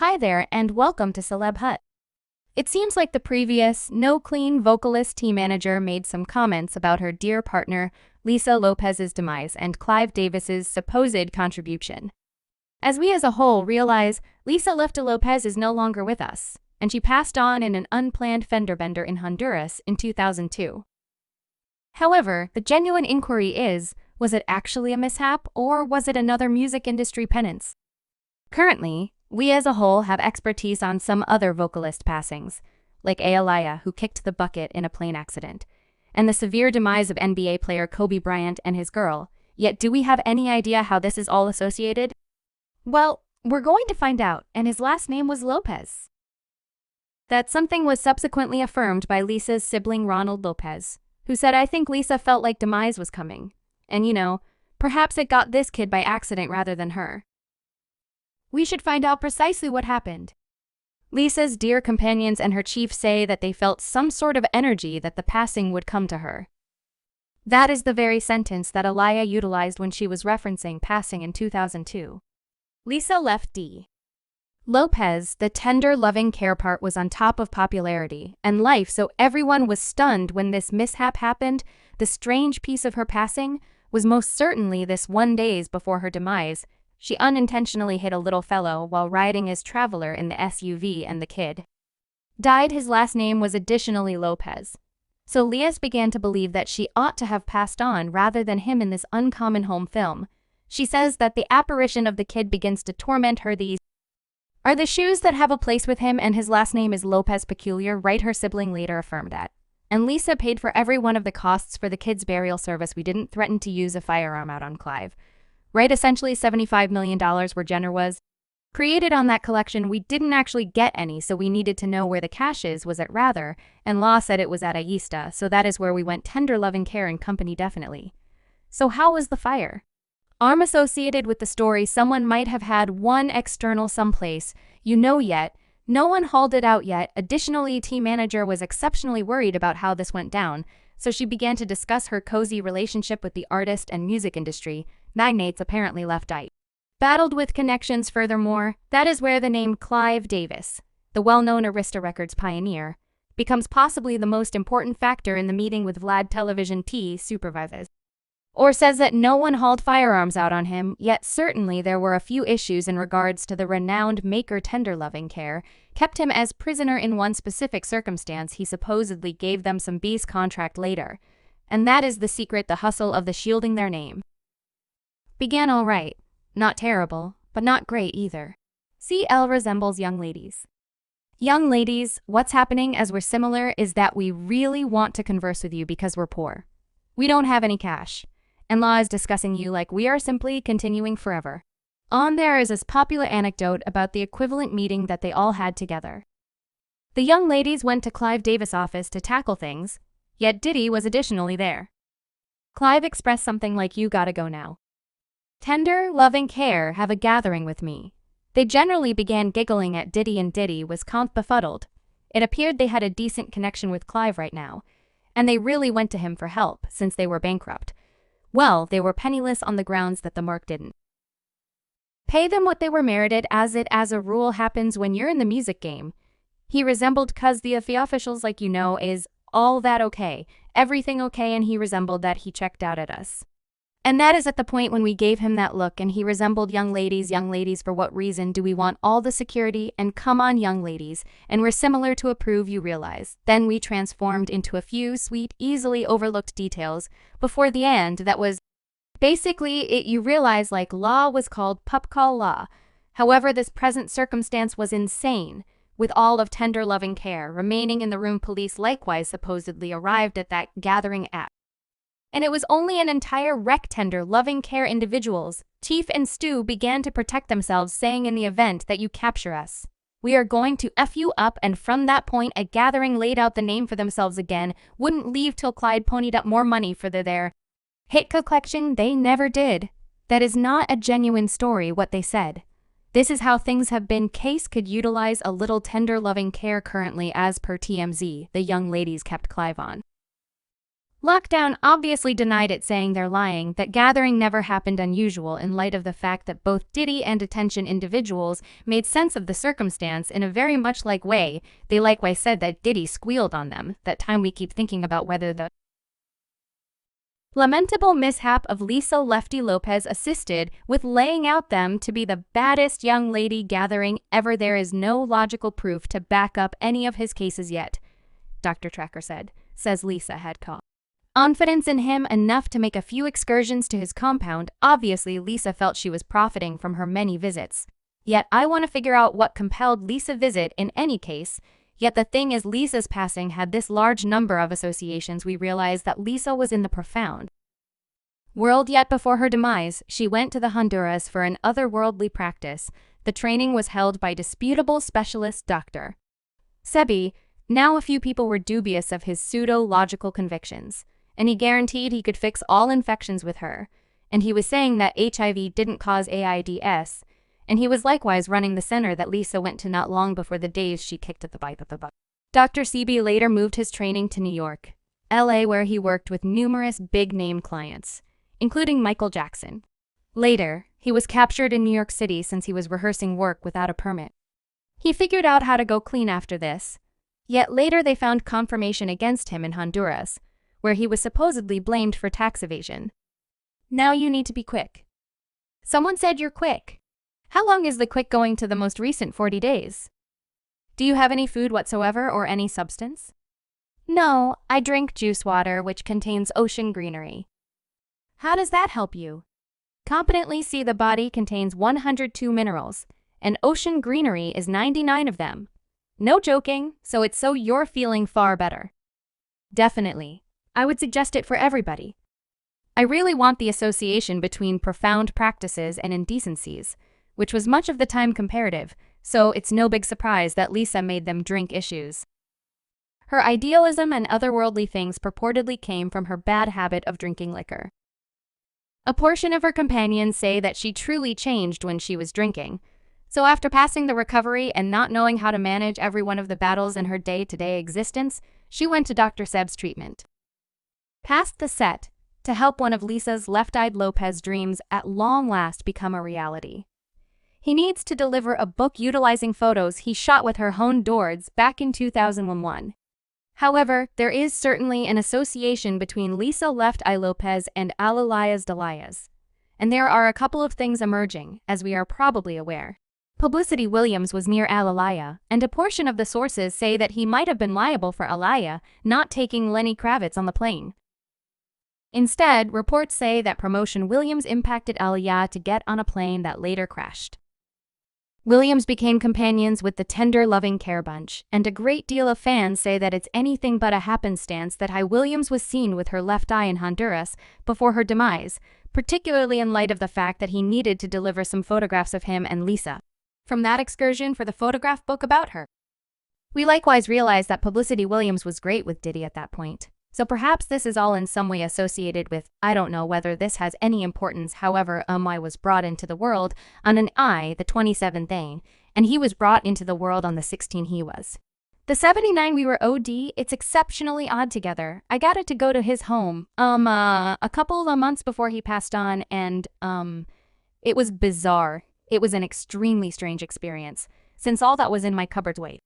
Hi there and welcome to Celeb Hut. It seems like the previous No Clean vocalist team manager made some comments about her dear partner Lisa Lopez's demise and Clive Davis's supposed contribution. As we as a whole realize, Lisa Lopez is no longer with us, and she passed on in an unplanned fender bender in Honduras in 2002. However, the genuine inquiry is, was it actually a mishap or was it another music industry penance? Currently, we as a whole have expertise on some other vocalist passings, like Aaliyah, who kicked the bucket in a plane accident, and the severe demise of NBA player Kobe Bryant and his girl. Yet do we have any idea how this is all associated? Well, we're going to find out, and his last name was Lopez. That something was subsequently affirmed by Lisa's sibling Ronald Lopez, who said, "I think Lisa felt like demise was coming. And perhaps it got this kid by accident rather than her." We should find out precisely what happened. Lisa's dear companions and her chief say that they felt some sort of energy that the passing would come to her. That is the very sentence that Aaliyah utilized when she was referencing passing in 2002. Lisa left D. Lopez, the tender, loving care part was on top of popularity and life, so everyone was stunned when this mishap happened. The strange piece of her passing was most certainly this one days before her demise. She unintentionally hit a little fellow while riding as traveler in the SUV and the kid died. His last name was additionally Lopez. So Lias began to believe that she ought to have passed on rather than him in this uncommon home film. She says that the apparition of the kid begins to torment her. These are the shoes that have a place with him, and his last name is Lopez peculiar, right? Her sibling later affirmed that. And Lisa paid for every one of the costs for the kid's burial service. We didn't threaten to use a firearm out on Clive. Right, essentially $75 million where Jenner was created on that collection. We didn't actually get any, so we needed to know where the cash is. Was it rather? And Law said it was at Ayesta, so that is where we went. Tender loving care and company, definitely. So how was the fire? Arm associated with the story, someone might have had one external someplace, yet. No one hauled it out yet. Additionally, team manager was exceptionally worried about how this went down, so she began to discuss her cozy relationship with the artist and music industry. Magnates apparently left out. Battled with connections. Furthermore, that is where the name Clive Davis, the well-known Arista Records pioneer, becomes possibly the most important factor in the meeting with Vlad. Television T supervises or says that no one hauled firearms out on him, yet certainly there were a few issues in regards to the renowned maker. Tender loving care kept him as prisoner in one specific circumstance. He supposedly gave them some BS contract later, and that is the secret. The hustle of the shielding their name began all right, not terrible, but not great either. CL resembles young ladies. Young ladies, what's happening as we're similar is that we really want to converse with you because we're poor. We don't have any cash. And Law is discussing you like we are simply continuing forever. On there is this popular anecdote about the equivalent meeting that they all had together. The young ladies went to Clive Davis' office to tackle things, yet Diddy was additionally there. Clive expressed something like, "You gotta go now. Tender, loving care have a gathering with me." They generally began giggling at Diddy, and Diddy was befuddled. It appeared they had a decent connection with Clive right now, and they really went to him for help since they were bankrupt. Well, they were penniless on the grounds that the Merc didn't pay them what they were merited, as it as a rule happens when you're in the music game. He resembled cuz the officials is all that okay, everything okay, and he resembled that he checked out at us. And that is at the point when we gave him that look and he resembled young ladies. Young ladies, for what reason do we want all the security? And come on, young ladies, and we're similar to approve, you realize. Then we transformed into a few sweet, easily overlooked details before the end that was basically it. You realize like Law was called Pup Call Law. However, this present circumstance was insane, with all of Tender loving care remaining in the room. Police likewise supposedly arrived at that gathering at. And it was only an entire wreck. Tender loving care individuals, Chief and Stu, began to protect themselves, saying, "In the event that you capture us, we are going to F you up." And from that point, a gathering laid out the name for themselves again, wouldn't leave till Clyde ponied up more money for their hit collection. They never did. That is not a genuine story, what they said. This is how things have been. Case could utilize a little tender loving care currently. As per TMZ, the young ladies kept Clive on Lockdown obviously denied it, saying they're lying, that gathering never happened unusual in light of the fact that both Diddy and attention individuals made sense of the circumstance in a very much like way. They likewise said that Diddy squealed on them, that time we keep thinking about whether the lamentable mishap of Lisa Lopez assisted with laying out them to be the baddest young lady gathering ever. There is no logical proof to back up any of his cases yet, Dr. Tracker says Lisa had confidence in him enough to make a few excursions to his compound. Obviously, Lisa felt she was profiting from her many visits. Yet I want to figure out what compelled Lisa visit in any case. Yet the thing is, Lisa's passing had this large number of associations. We realize that Lisa was in the profound world, yet before her demise, she went to the Honduras for an otherworldly practice. The training was held by disputable specialist Dr. Sebi. Now a few people were dubious of his pseudo-logical convictions, and he guaranteed he could fix all infections with her. And he was saying that HIV didn't cause AIDS, and he was likewise running the center that Lisa went to not long before the days she kicked at the bite of the butt. Dr. Sebi later moved his training to New York, LA, where he worked with numerous big-name clients, including Michael Jackson. Later, he was captured in New York City since he was rehearsing work without a permit. He figured out how to go clean after this. Yet later they found confirmation against him in Honduras, where he was supposedly blamed for tax evasion. Now you need to be quick. Someone said you're quick. How long is the quick going to the most recent 40 days? Do you have any food whatsoever or any substance? No, I drink juice water which contains ocean greenery. How does that help you? Competently see the body contains 102 minerals, and ocean greenery is 99 of them. No joking, so it's so you're feeling far better. Definitely. I would suggest it for everybody. I really want the association between profound practices and indecencies, which was much of the time comparative, so it's no big surprise that Lisa made them drink issues. Her idealism and otherworldly things purportedly came from her bad habit of drinking liquor. A portion of her companions say that she truly changed when she was drinking. So after passing the recovery and not knowing how to manage every one of the battles in her day-to-day existence, she went to Dr. Seb's treatment. Past the set, to help one of Lisa's left-eyed Lopez dreams at long last become a reality. He needs to deliver a book utilizing photos he shot with her Honduras back in 2001. However, there is certainly an association between Lisa Left-Eye Lopez and Alalayas Delayas. And there are a couple of things emerging, as we are probably aware. Publicity Williams was near Alalaya, and a portion of the sources say that he might have been liable for Alaya not taking Lenny Kravitz on the plane. Instead, reports say that Promotion Williams impacted Alaya to get on a plane that later crashed. Williams became companions with the Tender Loving Care Bunch, and a great deal of fans say that it's anything but a happenstance that Williams was seen with her left eye in Honduras before her demise, particularly in light of the fact that he needed to deliver some photographs of him and Lisa from that excursion for the photograph book about her. We likewise realize that Publicity Williams was great with Diddy at that point. So perhaps this is all in some way associated with, I don't know whether this has any importance. However, I was brought into the world on an I, the 27th thing, and he was brought into the world on the 16th he was. The 79 we were OD, it's exceptionally odd together. I got it to go to his home, a couple of months before he passed on, and, it was bizarre. It was an extremely strange experience, since all that was in my cupboard's weight.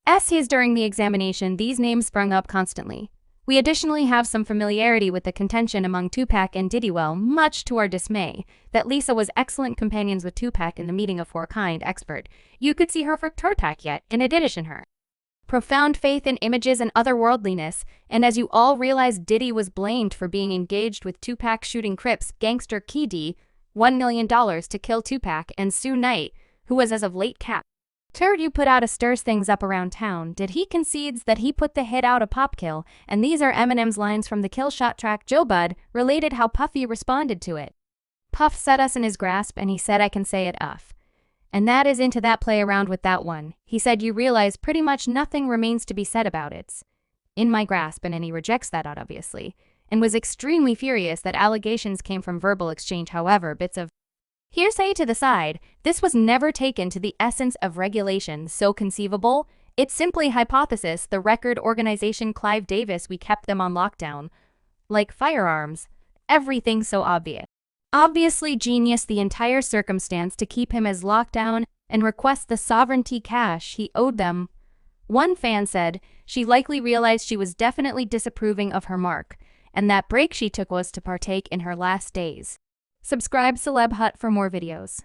As is during the examination, these names sprung up constantly. We additionally have some familiarity with the contention among Tupac and Diddy, much to our dismay, that Lisa was excellent companions with Tupac in the meeting of four-kind expert. You could see her for Tupac yet, in addition her profound faith in images and otherworldliness, and as you all realize, Diddy was blamed for being engaged with Tupac shooting Crips gangster Key D, $1 million to kill Tupac, and Sue Knight, who was as of late capped. Turd you put out a stirs things up around town. Did he concedes that he put the hit out a pop kill, and these are Eminem's lines from the Kill Shot track. Joe Bud related how Puffy responded to it. Puff set us in his grasp and he said I can say it uff. And that is into that play around with that one. He said you realize pretty much nothing remains to be said about it. In my grasp, and he rejects that out obviously, and was extremely furious that allegations came from verbal exchange. However, bits of hearsay to the side, this was never taken to the essence of regulation so conceivable, It's simply hypothesis, the record organization Clive Davis, we kept them on lockdown. Like firearms. Everything's so obvious. Obviously genius the entire circumstance to keep him as lockdown and request the sovereignty cash he owed them. One fan said she likely realized she was definitely disapproving of her mark, and that break she took was to partake in her last days. Subscribe Celeb Hut for more videos.